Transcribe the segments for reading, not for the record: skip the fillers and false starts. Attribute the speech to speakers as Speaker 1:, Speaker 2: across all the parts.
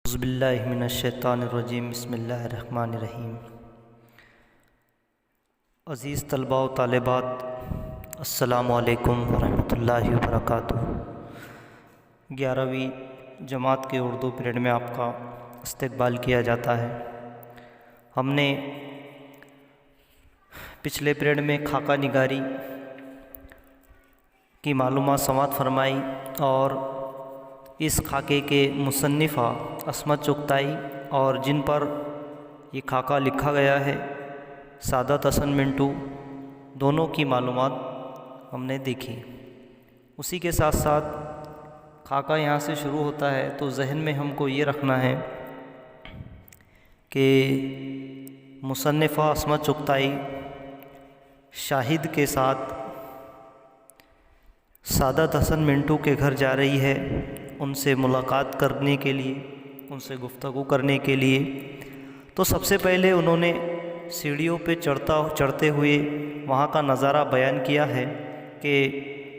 Speaker 1: اعوذ باللہ من الشیطان الرجیم بسم اللہ الرحمن الرحیم۔ عزیز طلباء و طالبات، السلام علیکم ورحمۃ اللہ وبرکاتہ۔ 11ویں جماعت کے اردو پیریڈ میں آپ کا استقبال کیا جاتا ہے۔ ہم نے پچھلے پیریڈ میں خاکہ نگاری کی معلومات سماعت فرمائی اور اس خاکے کے مصنفہ عصمت چغتائی اور جن پر یہ خاکہ لکھا گیا ہے سعادت حسن منٹو، دونوں کی معلومات ہم نے دیکھی۔ اسی کے ساتھ ساتھ خاکہ یہاں سے شروع ہوتا ہے تو ذہن میں ہم کو یہ رکھنا ہے کہ مصنفہ عصمت چغتائی شاہد کے ساتھ سعادت حسن منٹو کے گھر جا رہی ہے ان سے ملاقات کرنے کے لیے، ان سے گفتگو کرنے کے لیے۔ تو سب سے پہلے انہوں نے سیڑھیوں پہ چڑھتے ہوئے وہاں کا نظارہ بیان کیا ہے کہ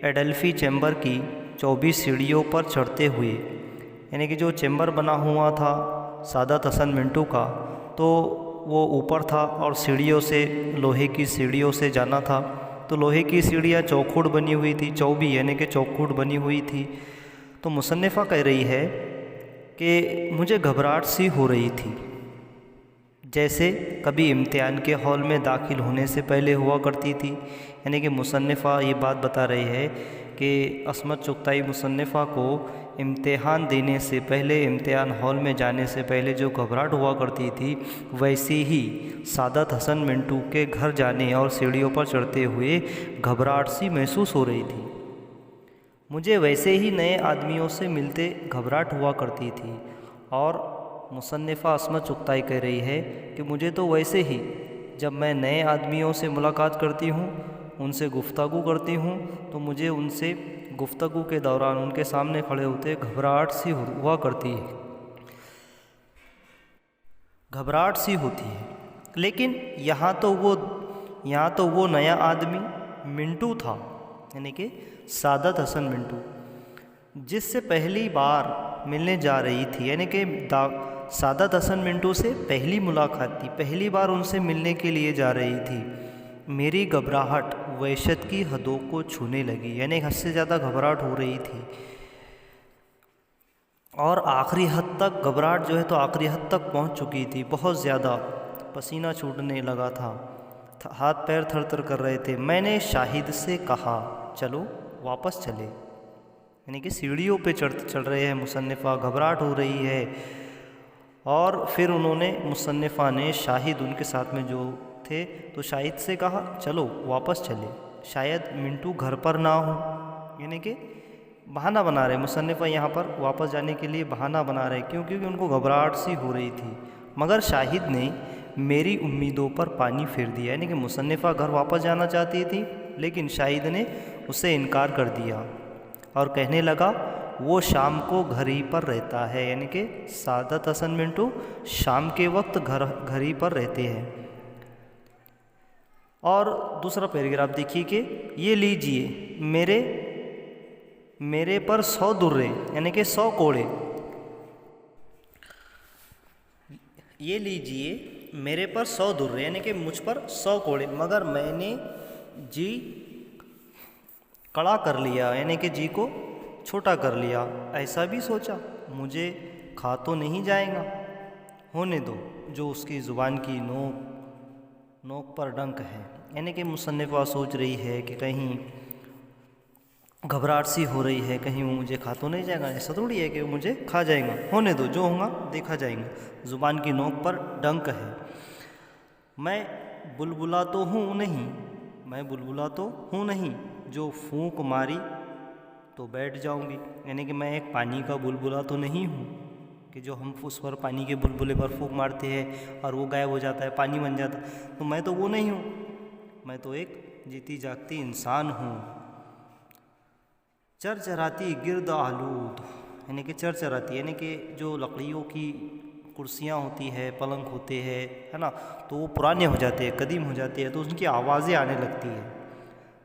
Speaker 1: ایڈلفی چیمبر کی 24 سیڑھیوں پر چڑھتے ہوئے، یعنی کہ جو چیمبر بنا ہوا تھا سعادت حسن منٹو کا تو وہ اوپر تھا اور سیڑھیوں سے، لوہے کی سیڑھیوں سے جانا تھا۔ تو لوہے کی سیڑھیاں چوکھوٹ بنی ہوئی تھی، چوبی یعنی کہ چوکھوٹ بنی ہوئی تھی۔ تو مصنفہ کہہ رہی ہے کہ مجھے گھبراہٹ سی ہو رہی تھی، جیسے کبھی امتحان کے ہال میں داخل ہونے سے پہلے ہوا کرتی تھی۔ یعنی کہ مصنفہ یہ بات بتا رہی ہے کہ عصمت چغتائی مصنفہ کو امتحان دینے سے پہلے، امتحان ہال میں جانے سے پہلے جو گھبراہٹ ہوا کرتی تھی، ویسے ہی سعادت حسن منٹو کے گھر جانے اور سیڑھیوں پر چڑھتے ہوئے گھبراہٹ سی محسوس ہو رہی تھی۔ مجھے ویسے ہی نئے آدمیوں سے ملتے گھبراہٹ ہوا کرتی تھی۔ اور مصنفہ عصمت چغتائی کہہ رہی ہے کہ مجھے تو ویسے ہی جب میں نئے آدمیوں سے ملاقات کرتی ہوں، ان سے گفتگو کرتی ہوں، تو مجھے ان سے گفتگو کے دوران ان کے سامنے کھڑے ہوتے گھبراہٹ سی ہوا کرتی ہے، گھبراہٹ سی ہوتی ہے۔ لیکن یہاں تو وہ نیا آدمی منٹو تھا، یعنی کہ سعادت حسن منٹو، جس سے پہلی بار ملنے جا رہی تھی، یعنی کہ سعادت حسن منٹو سے پہلی ملاقات تھی، پہلی بار ان سے ملنے کے لیے جا رہی تھی۔ میری گھبراہٹ وحشت کی حدوں کو چھونے لگی، یعنی حد سے زیادہ گھبراہٹ ہو رہی تھی اور آخری حد تک گھبراہٹ جو ہے تو آخری حد تک پہنچ چکی تھی، بہت زیادہ پسینہ چھوٹنے لگا تھا، ہاتھ پیر تھر تھر کر رہے تھے۔ میں نے شاہد سے کہا چلو واپس چلے، یعنی کہ سیڑھیوں پہ چڑھ رہے ہیں مصنفہ، گھبراہٹ ہو رہی ہے۔ اور پھر انہوں نے، مصنفہ نے، شاہد ان کے ساتھ میں جو تھے تو شاہد سے کہا چلو واپس چلے، شاید منٹو گھر پر نہ ہو، یعنی کہ بہانہ بنا رہے مصنفہ، یہاں پر واپس جانے کے لیے بہانہ بنا رہے کیونکہ ان کو گھبراہٹ سی ہو رہی تھی۔ مگر شاہد نے میری امیدوں پر پانی پھیر دیا، یعنی کہ مصنفہ گھر واپس جانا چاہتی تھی لیکن شاہد نے اس سے انکار کر دیا اور کہنے لگا وہ شام کو گھر ہی پر رہتا ہے، یعنی کہ سعادت حسن منٹو شام کے وقت گھر ہی پر رہتے ہیں۔ اور دوسرا پیراگراف دیکھیے کہ یہ لیجئے میرے پر 100 درے، یعنی کہ 100 کوڑے، یہ لیجئے میرے پر 100 درے، یعنی کہ مجھ پر 100 کوڑے، مگر میں نے جی کڑا کر لیا، یعنی کہ جی کو چھوٹا کر لیا، ایسا بھی سوچا مجھے کھا تو نہیں جائے گا، ہونے دو، جو اس کی زبان کی نوک پر ڈنک ہے۔ یعنی کہ مصنفہ سوچ رہی ہے کہ کہیں گھبراہٹ سی ہو رہی ہے، کہیں وہ مجھے کھا تو نہیں جائے گا، ایسا تھوڑی ہے کہ وہ مجھے کھا جائے گا، ہونے دو، جو ہوگا دیکھا جائے گا، زبان کی نوک پر ڈنک ہے۔ میں بلبلا تو ہوں نہیں جو پھونک ماری تو بیٹھ جاؤں گی، یعنی کہ میں ایک پانی کا بلبلا تو نہیں ہوں کہ جو ہم اس پر پانی کے بلبلے پر پھونک مارتے ہیں اور وہ غائب ہو جاتا ہے، پانی بن جاتا ہے، تو میں تو وہ نہیں ہوں، میں تو ایک جیتی جاگتی انسان ہوں۔ چرچراتی گرد آلود، یعنی کہ چرچراتی، یعنی کہ جو لکڑیوں کی کرسیاں ہوتی ہے، پلنگ ہوتے ہیں، ہے نا، تو وہ پرانے ہو جاتے ہیں، قدیم ہو جاتے ہیں، تو ان کی آوازیں آنے لگتی ہیں۔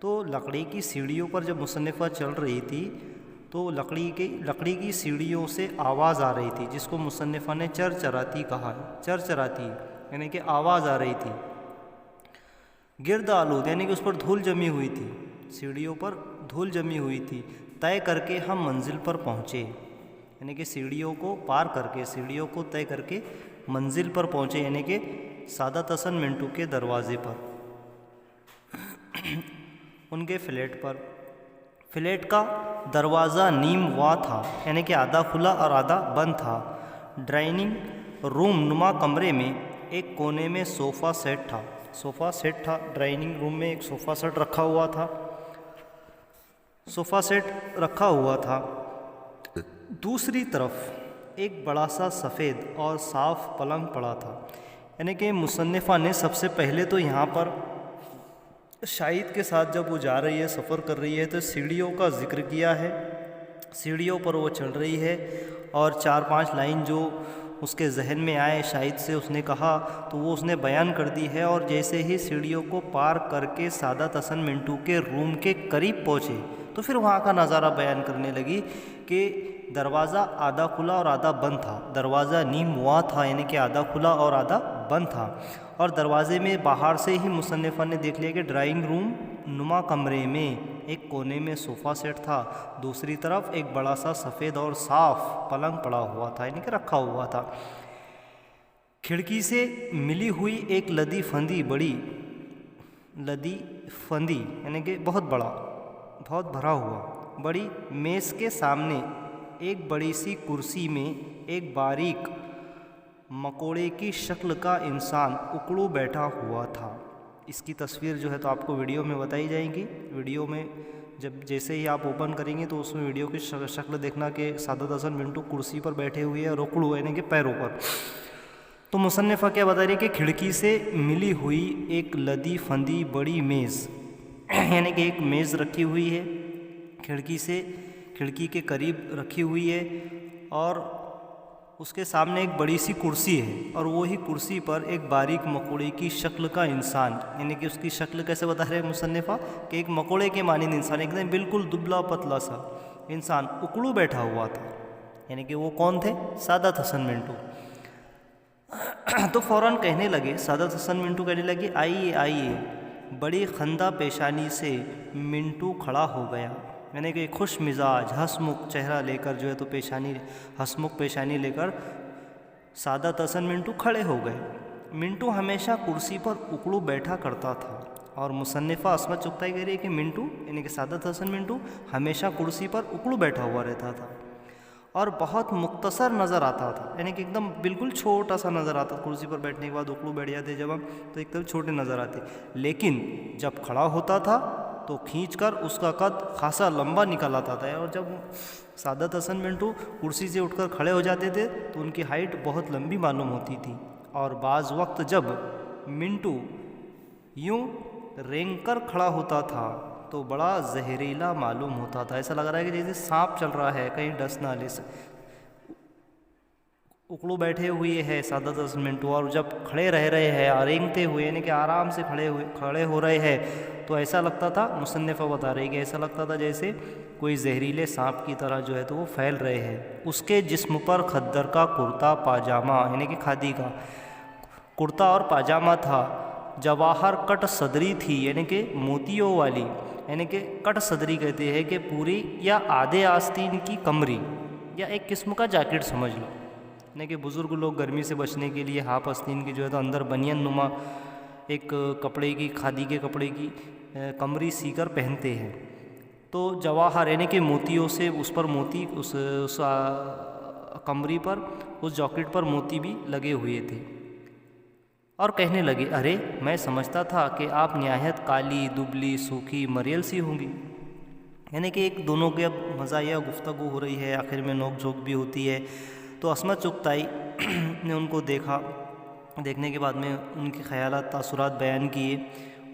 Speaker 1: تو لکڑی کی سیڑھیوں پر جب مصنفہ چل رہی تھی تو لکڑی کی سیڑھیوں سے آواز آ رہی تھی، جس کو مصنفہ نے چرچراتی کہا ہے، چرچراتی یعنی کہ آواز آ رہی تھی۔ گرد آلود یعنی کہ اس پر دھول جمی ہوئی تھی، سیڑھیوں پر دھول جمی ہوئی تھی۔ طے کر کے ہم منزل پر پہنچے، یعنی کہ سیڑھیوں کو پار کر کے، سیڑھیوں کو طے کر کے منزل پر پہنچے، یعنی کہ سعادت حسن منٹو کے دروازے پر، ان کے فلیٹ پر۔ فلیٹ کا دروازہ نیم وا تھا، یعنی کہ آدھا کھلا اور آدھا بند تھا۔ ڈرائننگ روم نما کمرے میں ایک کونے میں صوفہ سیٹ تھا، ڈرائننگ روم میں ایک صوفہ سیٹ رکھا ہوا تھا۔ دوسری طرف ایک بڑا سا سفید اور صاف پلنگ پڑا تھا، یعنی کہ مصنفہ نے سب سے پہلے تو یہاں پر شاہد کے ساتھ جب وہ جا رہی ہے، سفر کر رہی ہے، تو سیڑھیوں کا ذکر کیا ہے، سیڑھیوں پر وہ چڑھ رہی ہے، اور 4-5 لائن جو اس کے ذہن میں آئے شاہد سے اس نے کہا تو وہ اس نے بیان کر دی ہے۔ اور جیسے ہی سیڑھیوں کو پار کر کے سعادت حسن منٹو کے روم کے قریب پہنچے تو پھر وہاں کا نظارہ بیان کرنے لگی کہ دروازہ آدھا کھلا اور آدھا بند تھا، دروازہ نیم وا تھا، یعنی کہ آدھا کھلا اور آدھا بند تھا۔ اور دروازے میں باہر سے ہی مصنفہ نے دیکھ لیا کہ ڈرائنگ روم نما کمرے میں ایک کونے میں صوفہ سیٹ تھا، دوسری طرف ایک بڑا سا سفید اور صاف پلنگ پڑا ہوا تھا، یعنی کہ رکھا ہوا تھا۔ کھڑکی سے ملی ہوئی ایک لدی فندی یعنی کہ بہت بھرا ہوا بڑی میز کے سامنے ایک بڑی سی کرسی میں ایک باریک مکوڑے کی شکل کا انسان اکڑو بیٹھا ہوا تھا۔ اس کی تصویر جو ہے تو آپ کو ویڈیو میں بتائی جائے گی، ویڈیو میں جب جیسے ہی آپ اوپن کریں گے تو اس میں ویڈیو کی شکل دیکھنا کہ سعادت حسن منٹو کرسی پر بیٹھے ہوئے اور اکڑو یعنی کہ پیروں پر۔ تو مصنفہ کیا بتا رہی ہے کہ کھڑکی سے ملی ہوئی ایک لدی فندی بڑی میز، یعنی کہ ایک میز رکھی ہوئی ہے، کھڑکی کے قریب رکھی ہوئی ہے، اور اس کے سامنے ایک بڑی سی کرسی ہے، اور وہی کرسی پر ایک باریک مکوڑے کی شکل کا انسان، یعنی کہ اس کی شکل کیسے بتا رہے ہیں مصنفہ کہ ایک مکوڑے کے مانند انسان، ایک دم بالکل دبلا پتلا سا انسان اکڑو بیٹھا ہوا تھا، یعنی کہ وہ کون تھے؟ سعادت حسن منٹو۔ تو فوراً سعادت حسن منٹو کہنے لگے آئیے۔ بڑی خندہ پیشانی سے منٹو کھڑا ہو گیا، یعنی کہ خوش مزاج ہسمکھ چہرہ لے کر جو ہے تو ہسمکھ پیشانی لے کر سعادت حسن منٹو کھڑے ہو گئے۔ منٹو ہمیشہ کرسی پر اکڑو بیٹھا کرتا تھا، اور مصنفہ عصمت چغتائی کہہ رہی ہے کہ منٹو یعنی کہ سعادت حسن منٹو ہمیشہ کرسی پر اکڑو بیٹھا ہوا رہتا تھا اور بہت مختصر نظر آتا تھا، یعنی کہ ایک دم بالکل چھوٹا سا نظر آتا، کرسی پر بیٹھنے کے بعد اکڑو بیٹھ جاتے جب ہم تو ایک دم چھوٹے نظر آتے، لیکن جب کھڑا ہوتا تھا تو کھینچ کر اس کا قد خاصا لمبا نکل آتا تھا، اور جب سعادت حسن منٹو کرسی سے اٹھ کر کھڑے ہو جاتے تھے تو ان کی ہائٹ بہت لمبی معلوم ہوتی تھی، اور بعض وقت جب منٹو یوں رینگ کر کھڑا ہوتا تھا تو بڑا زہریلا معلوم ہوتا تھا، ایسا لگ رہا ہے کہ جیسے سانپ چل رہا ہے، کہیں ڈس نہ لے سکے۔ اکڑو بیٹھے ہوئے ہے سعادت حسن منٹو، اور جب کھڑے رہے ہیں رینگتے ہوئے یعنی کہ آرام سے کھڑے ہو رہے ہیں تو ایسا لگتا تھا، مصنفہ بتا رہی کہ ایسا لگتا تھا جیسے کوئی زہریلے سانپ کی طرح جو ہے تو وہ پھیل رہے ہیں۔ اس کے جسم پر کھدر کا کرتا پاجامہ یعنی کہ کھادی کا کرتا اور پاجامہ تھا، جواہر کٹ صدری تھی یعنی کہ موتیوں والی، یعنی کہ کٹ صدری کہتے ہیں کہ پوری یا آدھے آستین کی کمری، یا ایک قسم کا جیکٹ سمجھ لو، یعنی کہ بزرگ لوگ گرمی سے بچنے کے لیے ہاف آستین کی جو ہے تو اندر بنین نما ایک کپڑے کی کھادی کے کپڑے کی کمری سی کر پہنتے ہیں۔ تو جواہر یعنی کہ موتیوں سے اس پر موتی اس کمری پر اس جاکٹ پر موتی بھی لگے ہوئے تھے، اور کہنے لگے ارے میں سمجھتا تھا کہ آپ نہایت کالی دبلی سوکھی مریل سی ہوں گی، یعنی کہ ایک دونوں کے اب مزاحیہ گفتگو ہو رہی ہے، آخر میں نوک جھوک بھی ہوتی ہے۔ تو عصمت چغتائی نے ان کو دیکھنے کے بعد میں ان کے خیالات تاثرات بیان کیے،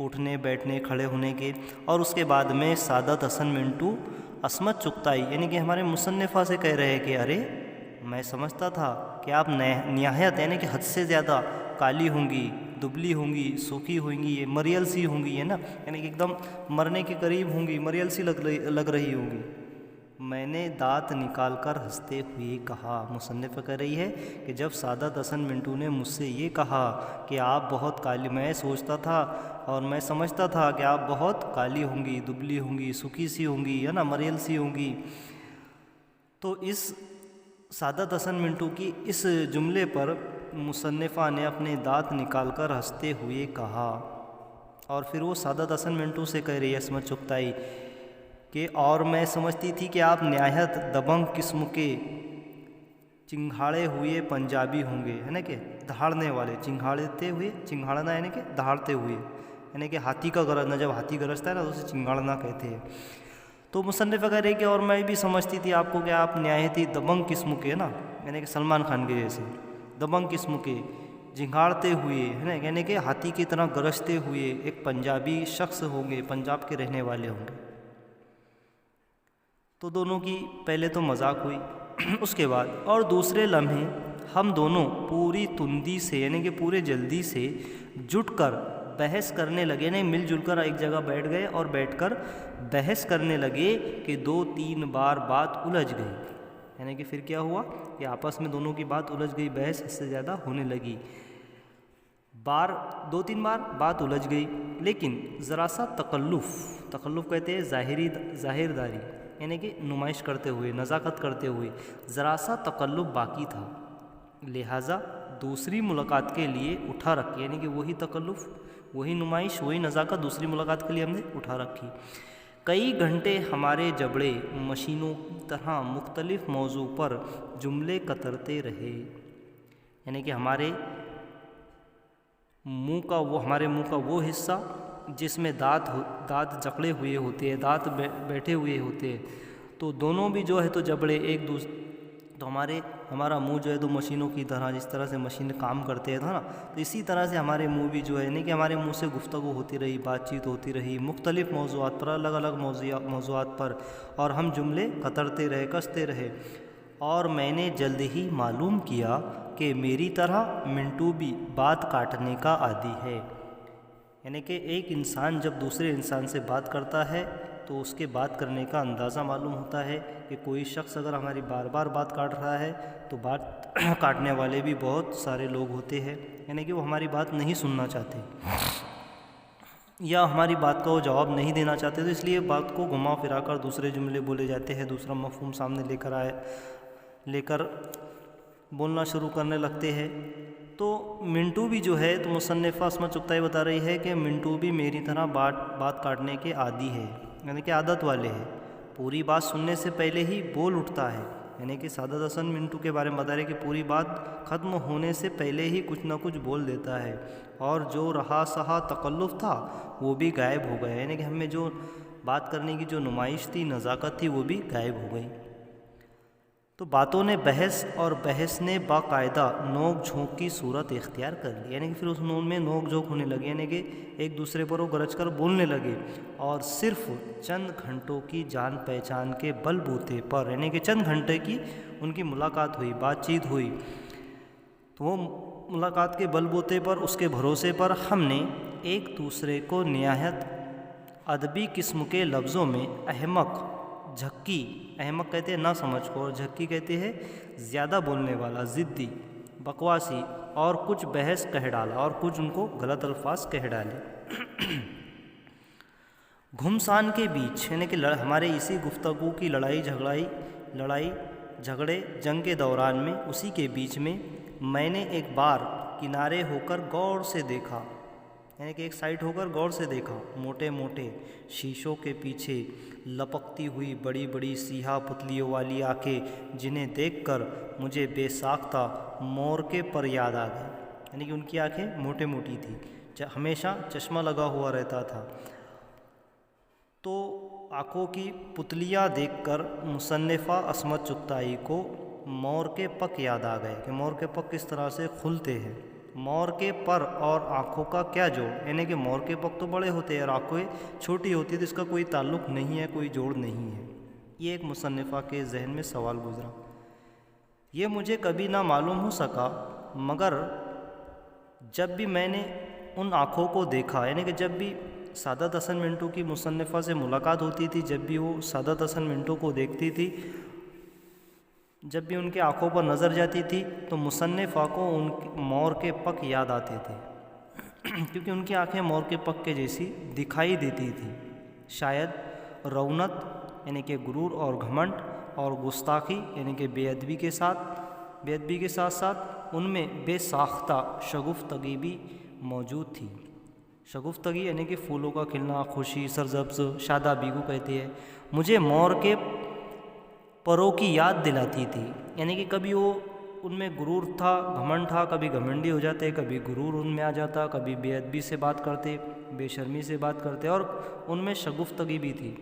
Speaker 1: اٹھنے بیٹھنے کھڑے ہونے کے، اور اس کے بعد میں سعادت حسن منٹو عصمت چغتائی یعنی کہ ہمارے مصنفہ سے کہہ رہے کہ ارے میں سمجھتا تھا کہ آپ نہایت یعنی کہ حد سے زیادہ کالی ہوں گی، دبلی ہوں گی، سوکھی ہوئیں گی، یہ مریل سی ہوں گی، ہے نا، یعنی کہ ایک دم مرنے کے قریب ہوں گی، مریل سی لگ رہی ہوں گی۔ میں نے دانت نکال کر ہنستے ہوئے کہا۔ مصنفہ کہہ رہی ہے کہ جب سعادت حسن منٹو نے مجھ سے یہ کہا کہ آپ بہت کالی، میں سوچتا تھا اور میں سمجھتا تھا کہ آپ بہت کالی ہوں گی، دبلی ہوں گی، سوکھی سی ہوں گی، ہے نا، مریل سی ہوں گی، تو اس سعادت حسن منٹو کی اس جملے پر مصنفہ نے اپنے دانت نکال کر ہنستے ہوئے کہا، اور پھر وہ سعادت حسن منٹو سے کہہ رہی ہے عصمت چغتائی کہ اور میں سمجھتی تھی کہ آپ نہایت دبنگ قسم کے چنگھاڑے ہوئے پنجابی ہوں گے، ہے نا، کہ دہاڑنے والے، چنگھاڑتے ہوئے، چنگھاڑنا یعنی کہ دہاڑتے ہوئے، یعنی کہ ہاتھی کا گرجنا، جب ہاتھی گرجتا ہے نا تو اسے چنگھاڑنا کہتے ہیں۔ تو مصنفہ کہہ رہے کہ اور میں بھی سمجھتی تھی آپ کو کہ آپ نہایت ہی دبنگ قسم کے، نا، یعنی کہ سلمان خان کے جیسے دبنگ قسم کے، جھنگاڑتے ہوئے، ہے نا، یعنی کہ ہاتھی کی طرح گرجتے ہوئے ایک پنجابی شخص ہوں گے، پنجاب کے رہنے والے ہوں گے۔ تو دونوں کی پہلے تو مذاق ہوئی، اس کے بعد اور دوسرے لمحے ہم دونوں پوری تندی سے، یعنی کہ پورے جلدی سے جٹ کر بحث کرنے لگے، نہیں مل جل کر ایک جگہ بیٹھ گئے اور بیٹھ کر بحث کرنے لگے کہ 2-3 بار بات الجھ گئی، یعنی کہ پھر کیا ہوا کہ آپس میں دونوں کی بات الجھ گئی، بحث اس سے زیادہ ہونے لگی، 2-3 بار بات الجھ گئی، لیکن ذرا سا تکلف کہتے ہیں ظاہرداری، یعنی کہ نمائش کرتے ہوئے، نزاکت کرتے ہوئے ذرا سا تکلف باقی تھا، لہٰذا دوسری ملاقات کے لیے اٹھا رکھی، یعنی کہ وہی تکلف، وہی نمائش، وہی نزاکت دوسری ملاقات کے لیے ہم نے اٹھا رکھی۔ کئی گھنٹے ہمارے جبڑے مشینوں کی طرح مختلف موضوع پر جملے کترتے رہے، یعنی کہ ہمارے منہ کا وہ حصہ جس میں دانت جکڑے ہوئے ہوتے ہیں، دانت بیٹھے ہوئے ہوتے ہیں، تو دونوں بھی جو ہے تو جبڑے ایک دوسرے، تو ہمارا منہ جو ہے تو مشینوں کی طرح، جس طرح سے مشین کام کرتے ہیں نا، تو اسی طرح سے ہمارے منہ بھی جو ہے، نہیں کہ ہمارے منہ سے گفتگو ہوتی رہی، بات چیت ہوتی رہی مختلف موضوعات پر، الگ الگ موضوعات پر، اور ہم جملے کترتے رہے، کستے رہے، اور میں نے جلد ہی معلوم کیا کہ میری طرح منٹو بھی بات کاٹنے کا عادی ہے، یعنی کہ ایک انسان جب دوسرے انسان سے بات کرتا ہے تو اس کے بات کرنے کا اندازہ معلوم ہوتا ہے کہ کوئی شخص اگر ہماری بار بار بات کاٹ رہا ہے تو بات کاٹنے والے بھی بہت سارے لوگ ہوتے ہیں، یعنی کہ وہ ہماری بات نہیں سننا چاہتے یا ہماری بات کا وہ جواب نہیں دینا چاہتے، تو اس لیے بات کو گھما پھرا کر دوسرے جملے بولے جاتے ہیں، دوسرا مفہوم سامنے لے کر بولنا شروع کرنے لگتے ہیں۔ تو منٹو بھی جو ہے، تو مصنفہ عصمت چغتائی بتا رہی ہے کہ منٹو بھی میری طرح بات کاٹنے کے عادی ہے، یعنی کہ عادت والے ہیں، پوری بات سننے سے پہلے ہی بول اٹھتا ہے، یعنی کہ سعادت حسن منٹو کے بارے میں بتا رہے کہ پوری بات ختم ہونے سے پہلے ہی کچھ نہ کچھ بول دیتا ہے، اور جو رہا سہا تکلف تھا وہ بھی غائب ہو گیا، یعنی کہ ہمیں جو بات کرنے کی جو نمائش تھی، نزاکت تھی، وہ بھی غائب ہو گئی۔ تو باتوں نے بحث نے باقاعدہ نوک جھونک کی صورت اختیار کر لی، یعنی کہ پھر اس میں نوک جھونک ہونے لگی، یعنی کہ ایک دوسرے پر وہ گرج کر بولنے لگے، اور صرف چند گھنٹوں کی جان پہچان کے بل بوتے پر، یعنی کہ چند گھنٹے کی ان کی ملاقات ہوئی، بات چیت ہوئی، تو وہ ملاقات کے بل بوتے پر، اس کے بھروسے پر ہم نے ایک دوسرے کو نہایت ادبی قسم کے لفظوں میں احمق، جھکی، احمق کہتے ہیں نہ سمجھ کو، اور جھکی کہتے ہیں زیادہ بولنے والا، ضدی، بکواسی، اور کچھ بحث کہہ ڈالا، اور کچھ ان کو غلط الفاظ کہہ ڈالے۔ گھمسان کے بیچ، یعنی کہ ہمارے اسی گفتگو کی لڑائی جھگڑے جنگ کے دوران میں، اسی کے بیچ میں نے ایک بار کنارے ہو کر غور سے دیکھا، یعنی کہ ایک سائڈ ہو کر غور سے دیکھا، موٹے موٹے شیشوں کے پیچھے لپکتی ہوئی بڑی بڑی سیاہ پتلیوں والی آنکھیں، جنہیں دیکھ کر مجھے بے ساختہ مورکے پر یاد آ گئے، یعنی کہ ان کی آنکھیں موٹی موٹی تھیں، ہمیشہ چشمہ لگا ہوا رہتا تھا، تو آنکھوں کی پتلیاں دیکھ کر مصنفہ عصمت چغتائی کو مور کے پک یاد آ گئے کہ مور کے پک کس طرح سے کھلتے ہیں۔ مور کے پر اور آنکھوں کا کیا جوڑ، یعنی کہ مور کے پک تو بڑے ہوتے ہیں اور آنکھیں چھوٹی ہوتی ہیں، تو اس کا کوئی تعلق نہیں ہے، کوئی جوڑ نہیں ہے۔ یہ ایک مصنفہ کے ذہن میں سوال گزرا، یہ مجھے کبھی نہ معلوم ہو سکا، مگر جب بھی میں نے ان آنکھوں کو دیکھا، یعنی کہ جب بھی سعادت حسن منٹو کی مصنفہ سے ملاقات ہوتی تھی، جب بھی وہ سعادت حسن منٹو کو دیکھتی تھی، جب بھی ان کے آنکھوں پر نظر جاتی تھی تو مصنفہ کو ان مور کے پک یاد آتے تھے، کیونکہ ان کی آنکھیں مور کے پک کے جیسی دکھائی دیتی تھی۔ شاید رونت یعنی کہ غرور اور گھمنڈ، اور گستاخی یعنی کہ بے ادبی کے ساتھ ساتھ ان میں بے ساختہ شگفتگی بھی موجود تھی۔ شگفتگی یعنی کہ پھولوں کا کھلنا، خوشی، سرسبز، شادابی کو کہتے ہیں۔ مجھے مور کے پروں کی یاد دلاتی تھی، یعنی کہ کبھی وہ ان میں غرور تھا، گھمنڈ تھا، کبھی گھمنڈی ہو جاتے، کبھی غرور ان میں آ جاتا، کبھی بے ادبی سے بات کرتے، بے شرمی سے بات کرتے، اور ان میں شگفتگی بھی تھی،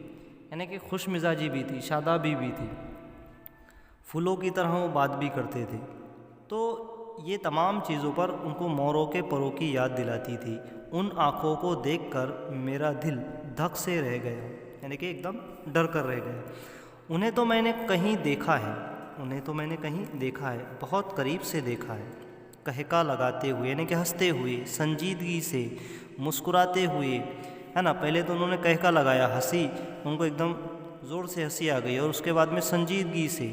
Speaker 1: یعنی کہ خوش مزاجی بھی تھی، شادابی بھی تھی، پھولوں کی طرح وہ بات بھی کرتے تھے۔ تو یہ تمام چیزوں پر ان کو موروں کے پروں کی یاد دلاتی تھی۔ ان آنکھوں کو دیکھ کر میرا دل دھک سے رہ گیا، یعنی کہ ایک دم ڈر کر رہ گیا۔ انہیں تو میں نے کہیں دیکھا ہے، بہت قریب سے دیکھا ہے، کہکا لگاتے ہوئے، یعنی کہ ہنستے ہوئے، سنجیدگی سے مسکراتے ہوئے، ہے نا۔ پہلے تو انہوں نے کہکا لگایا، ہنسی، ان کو ایک دم زور سے ہنسی آ گئی، اور اس کے بعد میں سنجیدگی سے،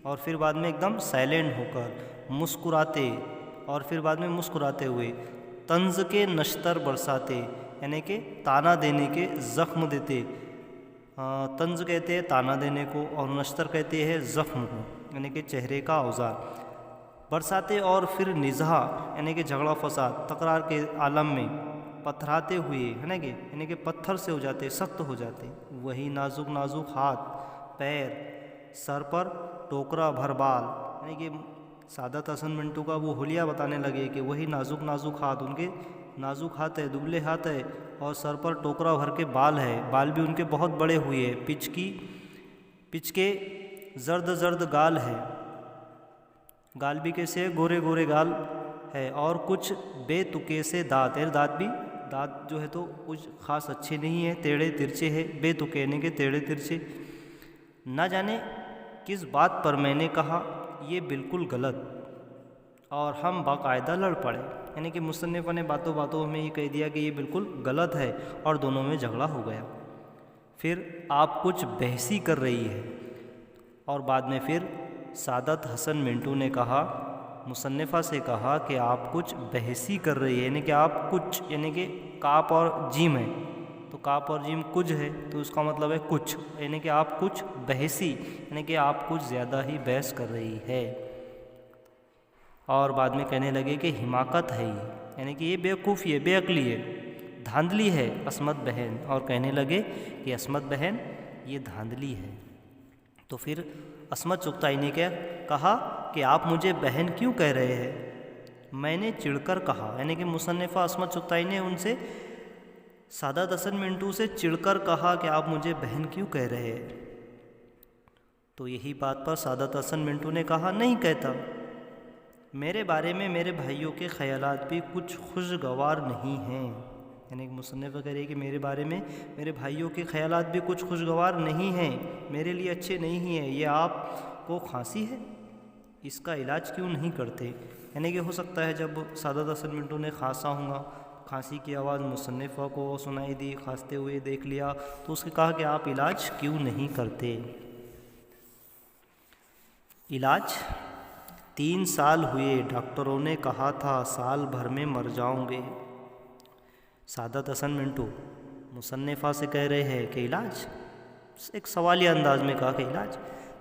Speaker 1: اور پھر بعد میں ایک دم سائلنٹ ہو کر مسکراتے، اور پھر بعد میں مسکراتے ہوئے طنز کے نشتر برساتے، یعنی کہ تانا دینے کے زخم دیتے۔ طنز کہتے ہیں تانا دینے کو، اور نشتر کہتے ہیں زخم کو، یعنی کہ چہرے کا اوزار برساتے، اور پھر نزاع یعنی کہ جھگڑا فساد، تکرار کے عالم میں پتھراتے ہوئے، ہے نا کہ یعنی کہ پتھر سے ہو جاتے، سخت ہو جاتے۔ وہی نازک نازک ہاتھ پیر، سر پر ٹوکرا بھر بال، یعنی کہ سعادت حسن منٹو کا وہ حلیہ بتانے لگے کہ وہی نازک نازک ہاتھ، ان کے نازک ہاتھ ہے، دبلے ہاتھ ہے، اور سر پر ٹوکرا بھر کے بال ہے، بال بھی ان کے بہت بڑے ہوئے، پچ کے زرد گال ہے، گال بھی کیسے گورے گورے گال ہے، اور کچھ بے تکے سے دانت جو ہے تو کچھ خاص اچھے نہیں ہیں، ٹیڑھے ترچے ہے، بے تکے یعنی کہ ٹیڑھے ترچے۔ نہ جانے کس بات پر میں نے کہا یہ بالکل غلط، اور ہم باقاعدہ لڑ پڑے، یعنی کہ مصنفہ نے باتوں میں یہ کہہ دیا کہ یہ بالکل غلط ہے، اور دونوں میں جھگڑا ہو گیا۔ پھر آپ کچھ بحثی کر رہی ہے، اور بعد میں پھر سعادت حسن منٹو نے کہا، مصنفہ سے کہا کہ آپ کچھ بحثی کر رہی ہے، یعنی کہ آپ کچھ، یعنی کہ کاپ اور جیم ہے، تو کاپ اور جیم کچھ ہے، تو اس کا مطلب ہے کچھ، یعنی کہ آپ کچھ بحثی، یعنی کہ آپ کچھ زیادہ ہی بحث کر رہی ہے۔ اور بعد میں کہنے لگے کہ حماقت ہے یہ، یعنی کہ یہ بیوقوفی ہے، بے عقلی ہے، دھاندلی ہے عصمت بہن، اور کہنے لگے کہ عصمت بہن یہ دھاندلی ہے۔ تو پھر عصمت چغتائی نے کیا کہا کہ آپ مجھے بہن کیوں کہہ رہے ہیں؟ میں نے چڑھ کر کہا، یعنی کہ مصنفہ عصمت چغتائی نے ان سے، سعادت حسن منٹو سے چڑھ کر کہا کہ آپ مجھے بہن کیوں کہہ رہے ہیں؟ تو یہی بات پر سعادت حسن منٹو نے کہا، نہیں کہتا، میرے بارے میں میرے بھائیوں کے خیالات بھی کچھ خوشگوار نہیں ہیں، یعنی کہ مصنفہ کہہ رہی ہے کہ میرے بارے میں میرے بھائیوں کے خیالات بھی کچھ خوشگوار نہیں ہیں، میرے لیے اچھے نہیں ہیں۔ یہ آپ کو کھانسی ہے، اس کا علاج کیوں نہیں کرتے؟ یعنی کہ ہو سکتا ہے جب سعادت حسن منٹو نے کھانسا ہوں، کھانسی کی آواز مصنفہ کو سنائی دی، کھانستے ہوئے دیکھ لیا، تو اس نے کہا کہ آپ علاج کیوں نہیں کرتے؟ علاج 3 سال ہوئے، ڈاکٹروں نے کہا تھا سال بھر میں مر جاؤں گے۔ سعادت حسن منٹو مصنفہ سے کہہ رہے ہیں کہ علاج، ایک سوالیہ انداز میں کہا کہ علاج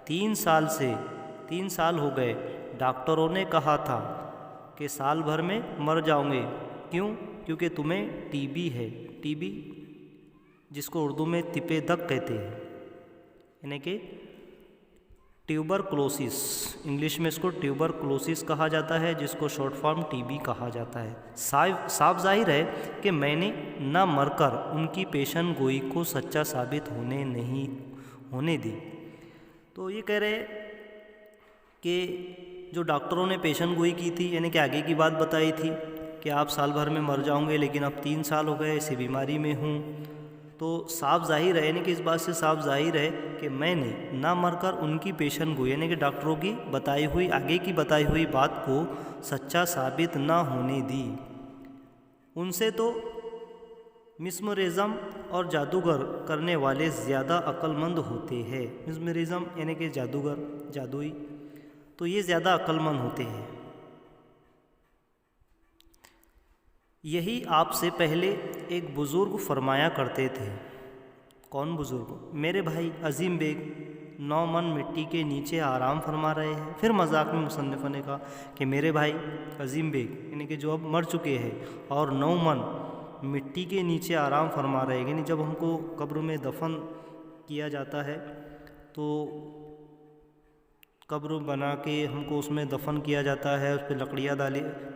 Speaker 1: 3 سال ہو گئے، ڈاکٹروں نے کہا تھا کہ سال بھر میں مر جاؤں گے۔ کیوں؟ کیونکہ تمہیں ٹی بی ہے، ٹی بی جس کو اردو میں تپِ دق کہتے ہیں، یعنی کہ ٹیوبرکلوسس، انگلش میں اس کو ٹیوبرکلوسس کہا جاتا ہے، جس کو شارٹ فارم ٹی بی کہا جاتا ہے۔ صاف ظاہر ہے کہ میں نے نہ مر کر ان کی پیشن گوئی کو سچا ثابت نہیں ہونے دی۔ تو یہ کہہ رہے کہ جو ڈاکٹروں نے پیشن گوئی کی تھی، یعنی کہ آگے کی بات بتائی تھی کہ آپ سال بھر میں مر جاؤں گے، لیکن اب 3 سال ہو گئے، اسی بیماری میں ہوں، تو صاف ظاہر ہے، یعنی کہ اس بات سے صاف ظاہر ہے کہ میں نے نہ مر کر ان کی پیشن گوئی، یعنی کہ ڈاکٹروں کی بتائی ہوئی، آگے کی بتائی ہوئی بات کو سچا ثابت نہ ہونے دی۔ ان سے تو مسمرزم اور جادوگر کرنے والے زیادہ عقل مند ہوتے ہیں۔ مسمرزم یعنی کہ جادوگر، جادوئی، تو یہ زیادہ عقل مند ہوتے ہیں۔ یہی آپ سے پہلے ایک بزرگ فرمایا کرتے تھے۔ کون بزرگ؟ میرے بھائی عظیم بیگ 9 من مٹی کے نیچے آرام فرما رہے ہیں۔ پھر مذاق میں مصنف نے کہا کہ میرے بھائی عظیم بیگ یعنی کہ جو اب مر چکے ہیں اور 9 من مٹی کے نیچے آرام فرما رہے ہیں، یعنی جب ہم کو قبر میں دفن کیا جاتا ہے تو قبر بنا کے ہم کو اس میں دفن کیا جاتا ہے، اس پہ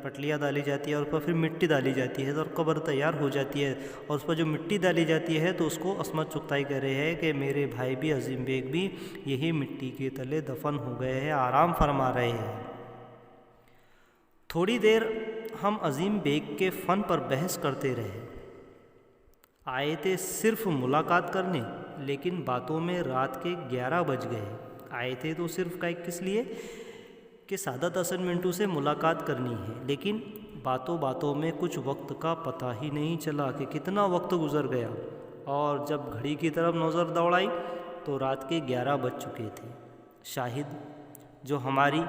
Speaker 1: پٹلیاں ڈالی جاتی ہے اور اس پر پھر مٹی ڈالی جاتی ہے اور قبر تیار ہو جاتی ہے، اور اس پر جو مٹی ڈالی جاتی ہے تو اس کو عصمت چغتائی کہہ رہے ہیں کہ میرے بھائی بھی عظیم بیگ بھی یہی مٹی کے تلے دفن ہو گئے ہیں، آرام فرما رہے ہیں۔ تھوڑی دیر ہم عظیم بیگ کے فن پر بحث کرتے رہے۔ آئے تھے صرف ملاقات کرنے، لیکن باتوں میں رات کے 11 بج گئے۔ آئے تھے تو صرف کس لیے کہ سعادت حسن منٹو سے ملاقات کرنی ہے، لیکن باتوں میں کچھ وقت کا پتہ ہی نہیں چلا کہ کتنا وقت گزر گیا، اور جب گھڑی کی طرف نظر دوڑائی تو رات کے 11 بج چکے تھے۔ شاہد جو ہماری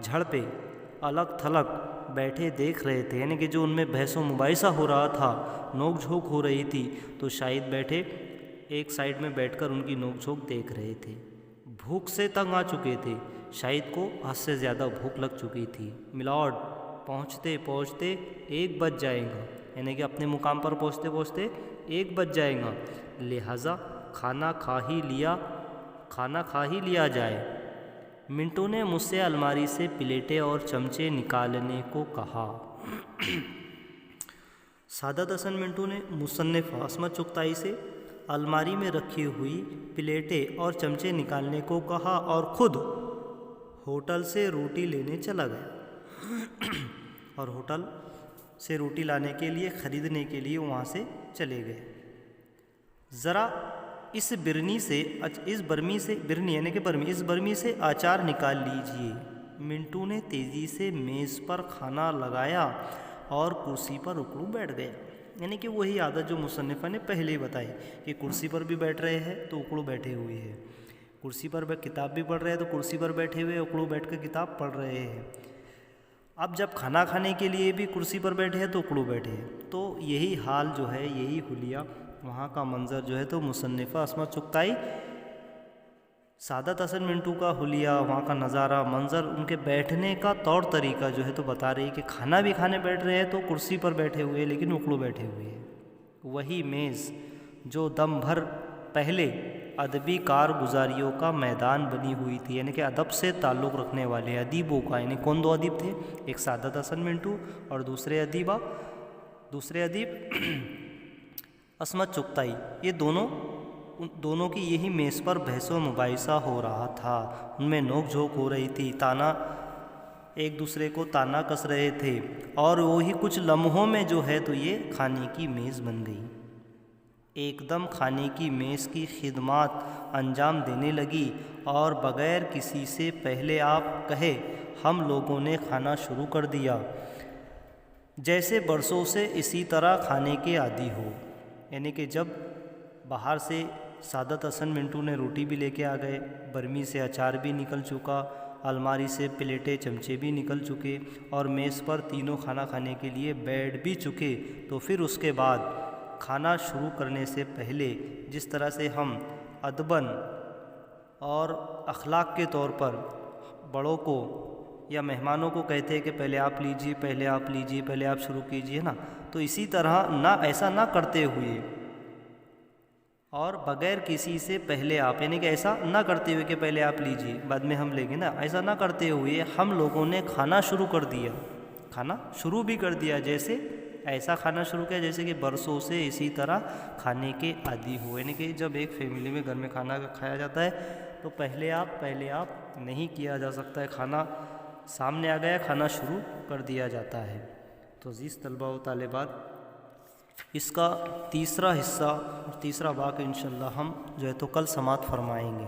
Speaker 1: جھڑ پہ الگ تھلگ بیٹھے دیکھ رہے تھے، یعنی کہ جو ان میں بحث و مباحثہ ہو رہا تھا، نوک جھوک ہو رہی تھی، تو شاہد بیٹھے ایک سائیڈ میں بیٹھ کر ان کی نوک جھوک دیکھ رہے تھے۔ بھوک سے تنگ آ چکے تھے، شاہد کو حد سے زیادہ بھوک لگ چکی تھی۔ میلارڈ پہنچتے پہنچتے 1 بج جائے گا، یعنی کہ اپنے مقام پر پہنچتے پہنچتے 1 بج جائے گا، لہٰذا کھانا کھا ہی لیا جائے۔ منٹو نے مجھ سے الماری سے پلیٹیں اور چمچے نکالنے کو کہا۔ سعادت حسن منٹو نے مصنف عصمت چغتائی سے الماری میں رکھی ہوئی پلیٹیں اور چمچے نکالنے کو کہا اور خود ہوٹل سے روٹی لینے چلا گیا، اور ہوٹل سے روٹی لانے کے لیے خریدنے کے لیے وہاں سے چلے گئے۔ ذرا اس برنی سے آچار نکال لیجئے۔ منٹو نے تیزی سے میز پر کھانا لگایا اور کرسی پر اکڑو بیٹھ گیا، یعنی کہ وہی عادت جو مصنفہ نے پہلے ہی بتائی کہ کرسی پر بھی بیٹھ رہے ہیں تو اکڑو بیٹھے ہوئے ہیں، کرسی پر کتاب بھی پڑھ رہے ہیں تو کرسی پر بیٹھے ہوئے اکڑو بیٹھ کے کتاب پڑھ رہے ہیں۔ اب جب کھانا کھانے کے لیے بھی کرسی پر بیٹھے ہیں تو اکڑو بیٹھے ہیں، تو یہی حال جو ہے، یہی حلیہ، وہاں کا منظر جو ہے تو مصنفہ عصمت چغتائی سعادت حسن منٹو کا حلیہ، وہاں کا نظارہ، منظر، ان کے بیٹھنے کا طور طریقہ جو ہے تو بتا رہی ہے کہ کھانا بھی کھانے بیٹھ رہے ہیں تو کرسی پر بیٹھے ہوئے لیکن اکڑو بیٹھے ہوئے ہیں۔ وہی میز جو دم بھر پہلے ادبی کارگزاریوں کا میدان بنی ہوئی تھی، یعنی کہ ادب سے تعلق رکھنے والے ادیبوں کا، یعنی کون 2 ادیب تھے؟ ایک سعادت حسن منٹو اور دوسرے ادیب عصمت چغتائی، یہ دونوں کی یہی میز پر بحث و مباحثہ ہو رہا تھا، ان میں نوک جھوک ہو رہی تھی، ایک دوسرے کو تانا کس رہے تھے، اور وہی کچھ لمحوں میں جو ہے تو یہ کھانے کی میز بن گئی۔ ایک دم کھانے کی میز کی خدمات انجام دینے لگی، اور بغیر کسی سے پہلے آپ کہے ہم لوگوں نے کھانا شروع کر دیا، جیسے برسوں سے اسی طرح کھانے کے عادی ہو، یعنی کہ جب باہر سے سعادت حسن منٹو نے روٹی بھی لے کے آ گئے، برمی سے اچار بھی نکل چکا، الماری سے پلیٹیں چمچے بھی نکل چکے، اور میز پر تینوں کھانا کھانے کے لیے بیٹھ بھی چکے، تو پھر اس کے بعد کھانا شروع کرنے سے پہلے جس طرح سے ہم ادباً اور اخلاق کے طور پر بڑوں کو یا مہمانوں کو کہتے ہیں کہ پہلے آپ لیجیے، پہلے آپ شروع کیجیے نا، تو اسی طرح ایسا نہ کرتے ہوئے اور بغیر کسی سے پہلے آپ، یعنی کہ ایسا نہ کرتے ہوئے کہ پہلے آپ لیجیے بعد میں ہم لیں گے نا، ایسا نہ کرتے ہوئے ہم لوگوں نے کھانا شروع بھی کر دیا، جیسے ایسا کھانا شروع کیا جیسے کہ برسوں سے اسی طرح کھانے کے عادی ہو، یعنی کہ جب ایک فیملی میں گھر میں کھانا کھایا جاتا ہے تو پہلے آپ نہیں کیا جا سکتا ہے، کھانا سامنے آ گیا، کھانا شروع کر دیا جاتا ہے۔ تو عزیز طلباء و طالبات، اس کا تیسرا حصہ اور تیسرا واقعہ انشاءاللہ ہم جو ہے تو کل سماعت فرمائیں گے۔